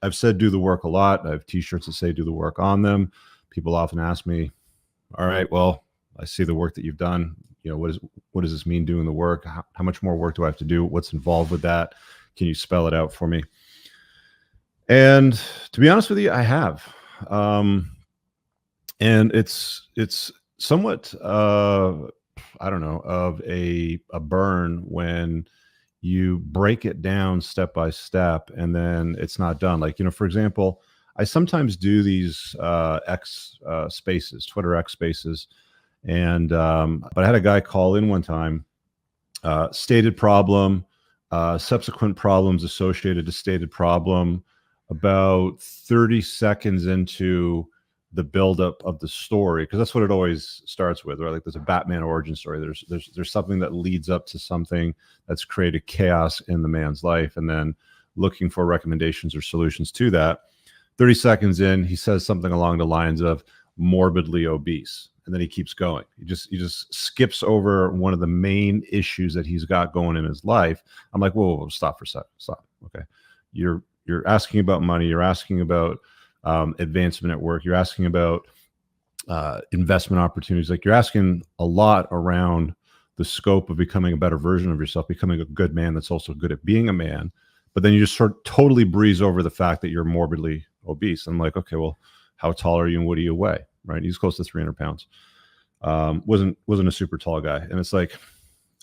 I've said do the work a lot. I have t-shirts that say do the work on them. People often ask me, all right, well, I see the work that you've done. What does this mean doing the work? How much more work do I have to do? What's involved with that? Can you spell it out for me? And to be honest with you, I have. And it's somewhat, I don't know, of a burn when you break it down step by step and then it's not done. Like, for example, I sometimes do these X spaces, Twitter X spaces. And but I had a guy call in one time, stated problem, subsequent problems associated to stated problem, about 30 seconds into the buildup of the story, because that's what it always starts with, right? Like there's a Batman origin story. There's something that leads up to something that's created chaos in the man's life, and then looking for recommendations or solutions to that. 30 seconds in, he says something along the lines of morbidly obese, and then he keeps going. He just skips over one of the main issues that he's got going in his life. I'm like, whoa, stop for a second. Stop. Okay, you're asking about money. You're asking about advancement at work. You're asking about investment opportunities. Like, you're asking a lot around the scope of becoming a better version of yourself, becoming a good man that's also good at being a man. But then you just sort of totally breeze over the fact that you're morbidly obese. I'm like, okay, well, how tall are you and what do you weigh? Right? He's close to 300 pounds. Wasn't a super tall guy. And it's like,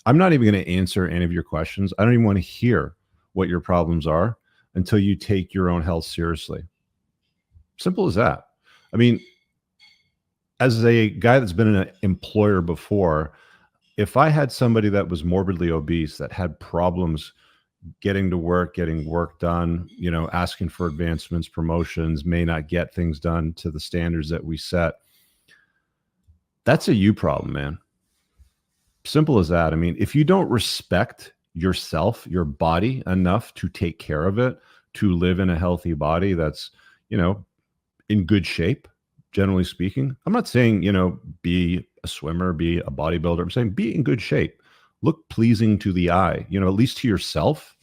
I'm not even going to answer any of your questions. I don't even want to hear what your problems are until you take your own health seriously. Simple as that. I mean, as a guy that's been an employer before, if I had somebody that was morbidly obese, that had problems getting to work, getting work done, asking for advancements, promotions, may not get things done to the standards that we set, that's a you problem, man. Simple as that. I mean, if you don't respect yourself, your body enough to take care of it, to live in a healthy body that's, in good shape, generally speaking. I'm not saying, be a swimmer, be a bodybuilder. I'm saying be in good shape. Look pleasing to the eye, at least to yourself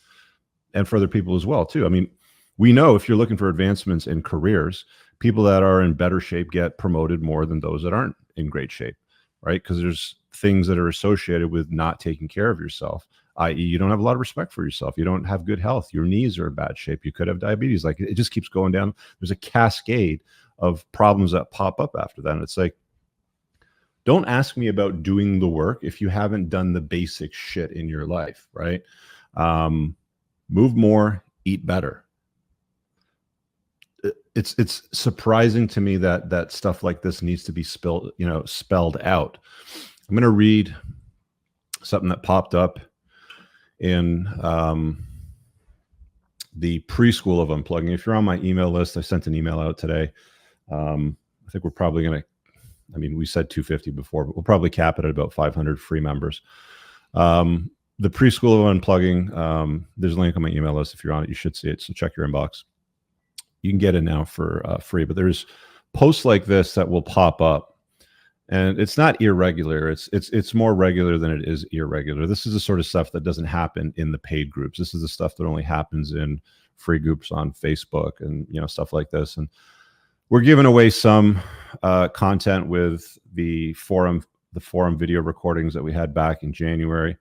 and for other people as well, too. I mean, we know if you're looking for advancements in careers, people that are in better shape get promoted more than those that aren't in great shape, right? Because there's things that are associated with not taking care of yourself, i.e. you don't have a lot of respect for yourself. You don't have good health. Your knees are in bad shape. You could have diabetes. Like, it just keeps going down. There's a cascade of problems that pop up after that. And it's like, don't ask me about doing the work if you haven't done the basic shit in your life, right? Move more, eat better. It's surprising to me that stuff like this needs to be spelled out. I'm going to read something that popped up in the preschool of unplugging. If you're on my email list, I sent an email out today. I think we're probably going to, we said 250 before, but we'll probably cap it at about 500 free members. The preschool of unplugging, there's a link on my email list. If you're on it, you should see it. So check your inbox. You can get it now for free, but there's posts like this that will pop up, and it's not irregular. It's more regular than it is irregular. This is the sort of stuff that doesn't happen in the paid groups. This is the stuff that only happens in free groups on Facebook and stuff like this. And we're giving away some content with the forum video recordings that we had back in January.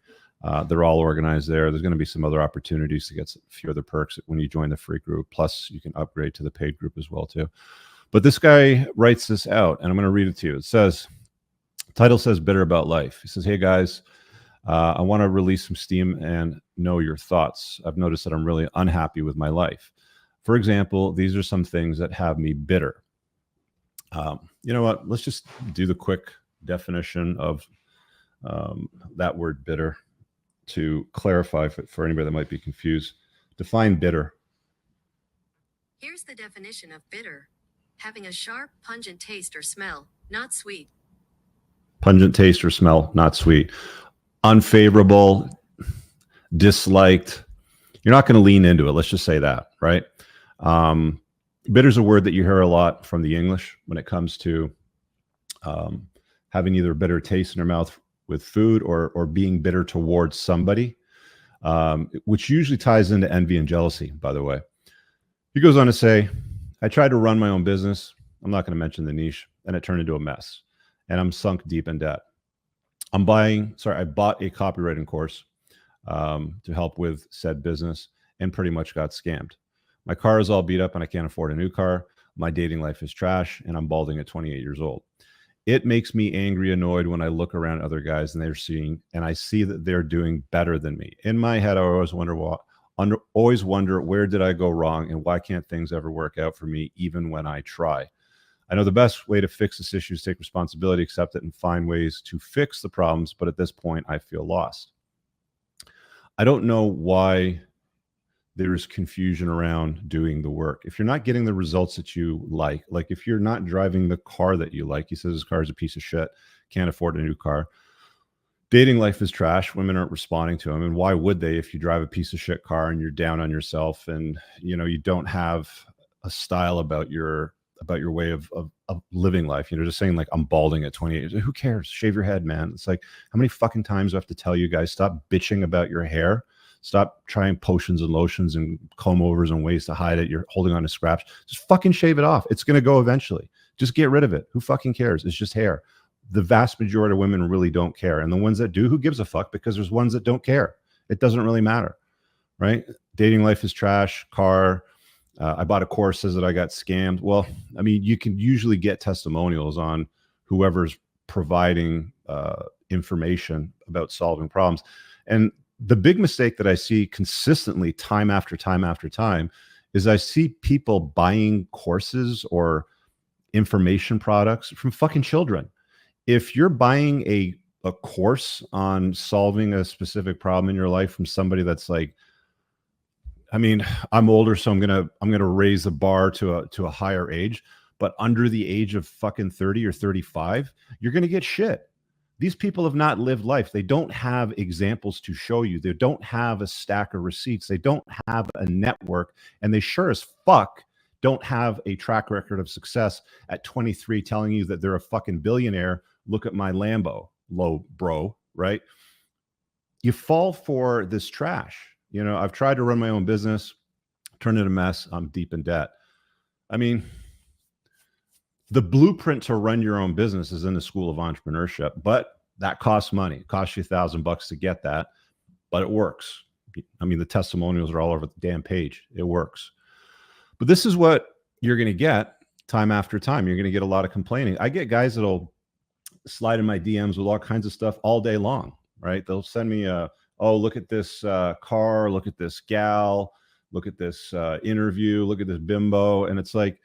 They're all organized there. There's going to be some other opportunities to get a few other perks when you join the free group. Plus, you can upgrade to the paid group as well, too. But this guy writes this out, and I'm going to read it to you. It says, title says, Bitter About Life. He says, hey, guys, I want to release some steam and know your thoughts. I've noticed that I'm really unhappy with my life. For example, these are some things that have me bitter. You know what? Let's just do the quick definition of that word bitter to clarify for anybody that might be confused. Define bitter. Here's the definition of bitter. Having a sharp, pungent taste or smell, not sweet. Pungent taste or smell, not sweet. Unfavorable, disliked. You're not going to lean into it. Let's just say that, right? Bitter is a word that you hear a lot from the English when it comes to having either a bitter taste in your mouth with food or being bitter towards somebody, which usually ties into envy and jealousy, by the way. He goes on to say, I tried to run my own business. I'm not going to mention the niche, and it turned into a mess. And I'm sunk deep in debt. I bought a copywriting course to help with said business and pretty much got scammed. My car is all beat up and I can't afford a new car. My dating life is trash and I'm balding at 28 years old. It makes me angry, annoyed when I look around other guys and I see that they're doing better than me. In my head, I always wonder where did I go wrong and why can't things ever work out for me even when I try? I know the best way to fix this issue is take responsibility, accept it, and find ways to fix the problems. But at this point, I feel lost. I don't know why there is confusion around doing the work. If you're not getting the results that you like if you're not driving the car that you like, he says his car is a piece of shit, can't afford a new car. Dating life is trash. Women aren't responding to him. And why would they if you drive a piece of shit car and you're down on yourself and you don't have a style about your way of living life, just saying like I'm balding at 28. Who cares? Shave your head, man. It's like, how many fucking times do I have to tell you guys, stop bitching about your hair? Stop trying potions and lotions and comb overs and ways to hide it. You're holding on to scraps. Just fucking shave it off. It's going to go eventually. Just get rid of it. Who fucking cares? It's just hair. The vast majority of women really don't care. And the ones that do, who gives a fuck? Because there's ones that don't care. It doesn't really matter, right? Dating life is trash. Car. I bought a course, says that I got scammed. Well, I mean, you can usually get testimonials on whoever's providing information about solving problems. And the big mistake that I see consistently time after time after time is I see people buying courses or information products from fucking children. If you're buying a course on solving a specific problem in your life from somebody that's like, I mean, I'm older, so I'm gonna raise the bar to a higher age, but under the age of fucking 30 or 35, you're gonna get shit. These people have not lived life. They don't have examples to show you. They don't have a stack of receipts. They don't have a network, and they sure as fuck don't have a track record of success at 23 telling you that they're a fucking billionaire. Look at my Lambo, low bro, right? You fall for this trash. I've tried to run my own business, turned it a mess. I'm deep in debt. I mean, the blueprint to run your own business is in the School of Entrepreneurship, but that costs money. It costs you $1,000 to get that, but it works. I mean, the testimonials are all over the damn page. It works. But this is what you're going to get time after time. You're going to get a lot of complaining. I get guys that'll slide in my DMs with all kinds of stuff all day long, right? They'll send me oh, look at this car, look at this gal, look at this interview, look at this bimbo. And it's like,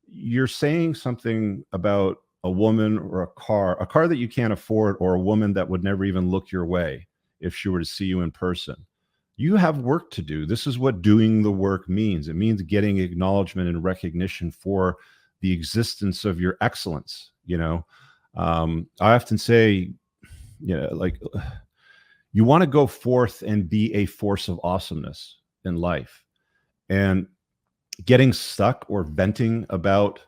you're saying something about a woman or a car that you can't afford, or a woman that would never even look your way if she were to see you in person. You have work to do. This is what doing the work means. It means getting acknowledgement and recognition for the existence of your excellence. I often say, like, you want to go forth and be a force of awesomeness in life. And getting stuck or venting about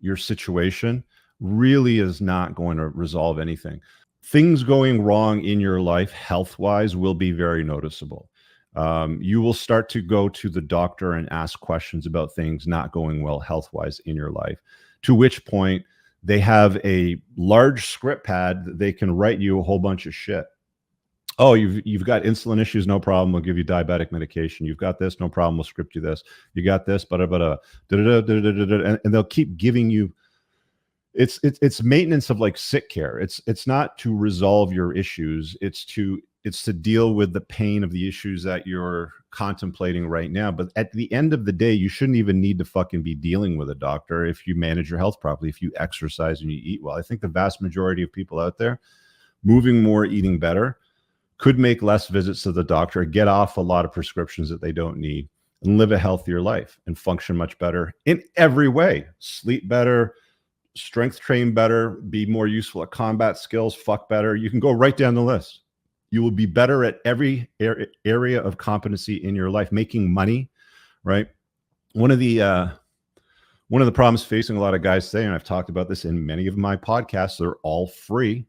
your situation really is not going to resolve anything. Things going wrong in your life, health-wise, will be very noticeable. You will start to go to the doctor and ask questions about things not going well health-wise in your life, to which point they have a large script pad that they can write you a whole bunch of shit. Oh, you've got insulin issues, no problem. We'll give you diabetic medication. You've got this, no problem. We'll script you this. You got this, and they'll keep giving you. It's maintenance of like sick care. It's not to resolve your issues. It's to deal with the pain of the issues that you're contemplating right now. But at the end of the day, you shouldn't even need to fucking be dealing with a doctor if you manage your health properly, if you exercise and you eat well. I think the vast majority of people out there, moving more, eating better, could make less visits to the doctor, get off a lot of prescriptions that they don't need, and live a healthier life and function much better in every way. Sleep better, strength train better, be more useful at combat skills, fuck better. You can go right down the list. You will be better at every area of competency in your life, making money, right? One of the problems facing a lot of guys today, and I've talked about this in many of my podcasts, they're all free.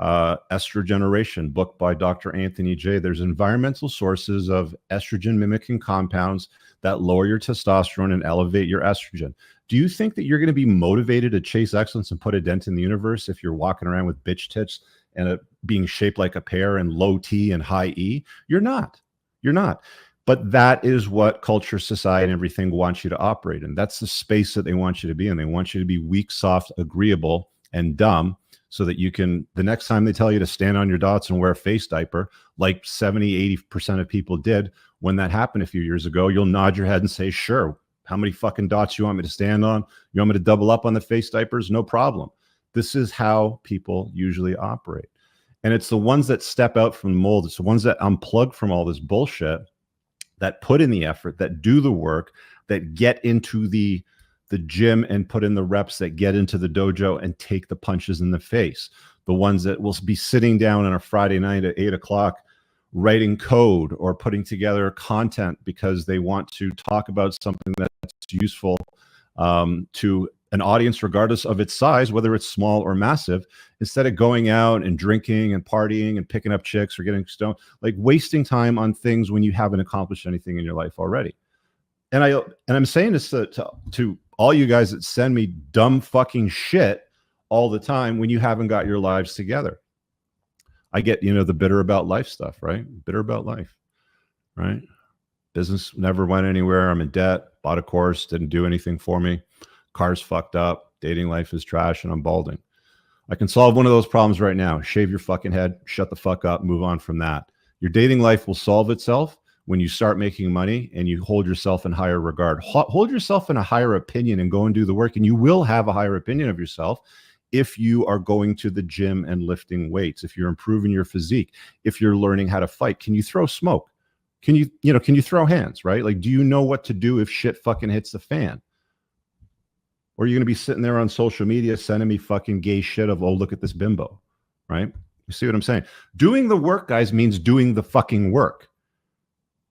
Estrogeneration, book by Dr. Anthony J. There's environmental sources of estrogen mimicking compounds that lower your testosterone and elevate your estrogen. Do you think that you're going to be motivated to chase excellence and put a dent in the universe if you're walking around with bitch tits and being shaped like a pear and low T and high E? You're not. You're not. But that is what culture, society, and everything wants you to operate in. That's the space that they want you to be in. They want you to be weak, soft, agreeable, and dumb, so that you can, the next time they tell you to stand on your dots and wear a face diaper, like 70-80% of people did when that happened a few years ago, you'll nod your head and say, sure, how many fucking dots you want me to stand on? You want me to double up on the face diapers? No problem. This is how people usually operate. And it's the ones that step out from the mold. It's the ones that unplug from all this bullshit, that put in the effort, that do the work, that get into the gym and put in the reps, that get into the dojo and take the punches in the face. The ones that will be sitting down on a Friday night at 8 o'clock writing code or putting together content because they want to talk about something that's useful to an audience, regardless of its size, whether it's small or massive, instead of going out and drinking and partying and picking up chicks or getting stoned, like wasting time on things when you haven't accomplished anything in your life already. And I'm saying this to all you guys that send me dumb fucking shit all the time when you haven't got your lives together. I get, the bitter about life stuff, right? Bitter about life, right? Business never went anywhere. I'm in debt, bought a course, didn't do anything for me. Car's fucked up. Dating life is trash, and I'm balding. I can solve one of those problems right now. Shave your fucking head, shut the fuck up, move on from that. Your dating life will solve itself when you start making money and you hold yourself in higher regard. Hold yourself in a higher opinion and go and do the work, and you will have a higher opinion of yourself if you are going to the gym and lifting weights, if you're improving your physique, if you're learning how to fight. Can you throw smoke? Can you throw hands, right? Like, do you know what to do if shit fucking hits the fan? Or are you going to be sitting there on social media sending me fucking gay shit of, oh, look at this bimbo, right? You see what I'm saying? Doing the work, guys, means doing the fucking work.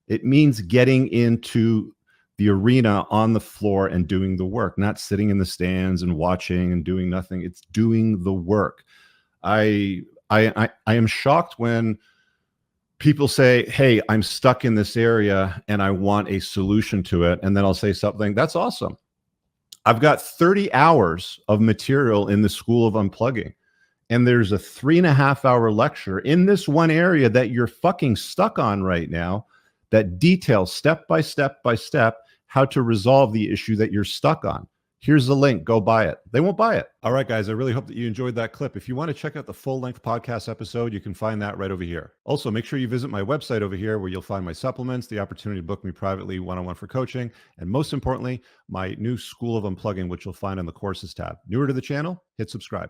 It means getting into the arena on the floor and doing the work, not sitting in the stands and watching and doing nothing. It's doing the work. I am shocked when people say, hey, I'm stuck in this area and I want a solution to it. And then I'll say something, that's awesome. I've got 30 hours of material in the School of Unplugging. And there's a 3.5-hour lecture in this one area that you're fucking stuck on right now that details step by step by step how to resolve the issue that you're stuck on. Here's the link. Go buy it. They won't buy it. All right, guys, I really hope that you enjoyed that clip. If you want to check out the full-length podcast episode, you can find that right over here. Also, make sure you visit my website over here where you'll find my supplements, the opportunity to book me privately one-on-one for coaching, and most importantly, my new School of Unplugging, which you'll find on the courses tab. Newer to the channel, hit subscribe.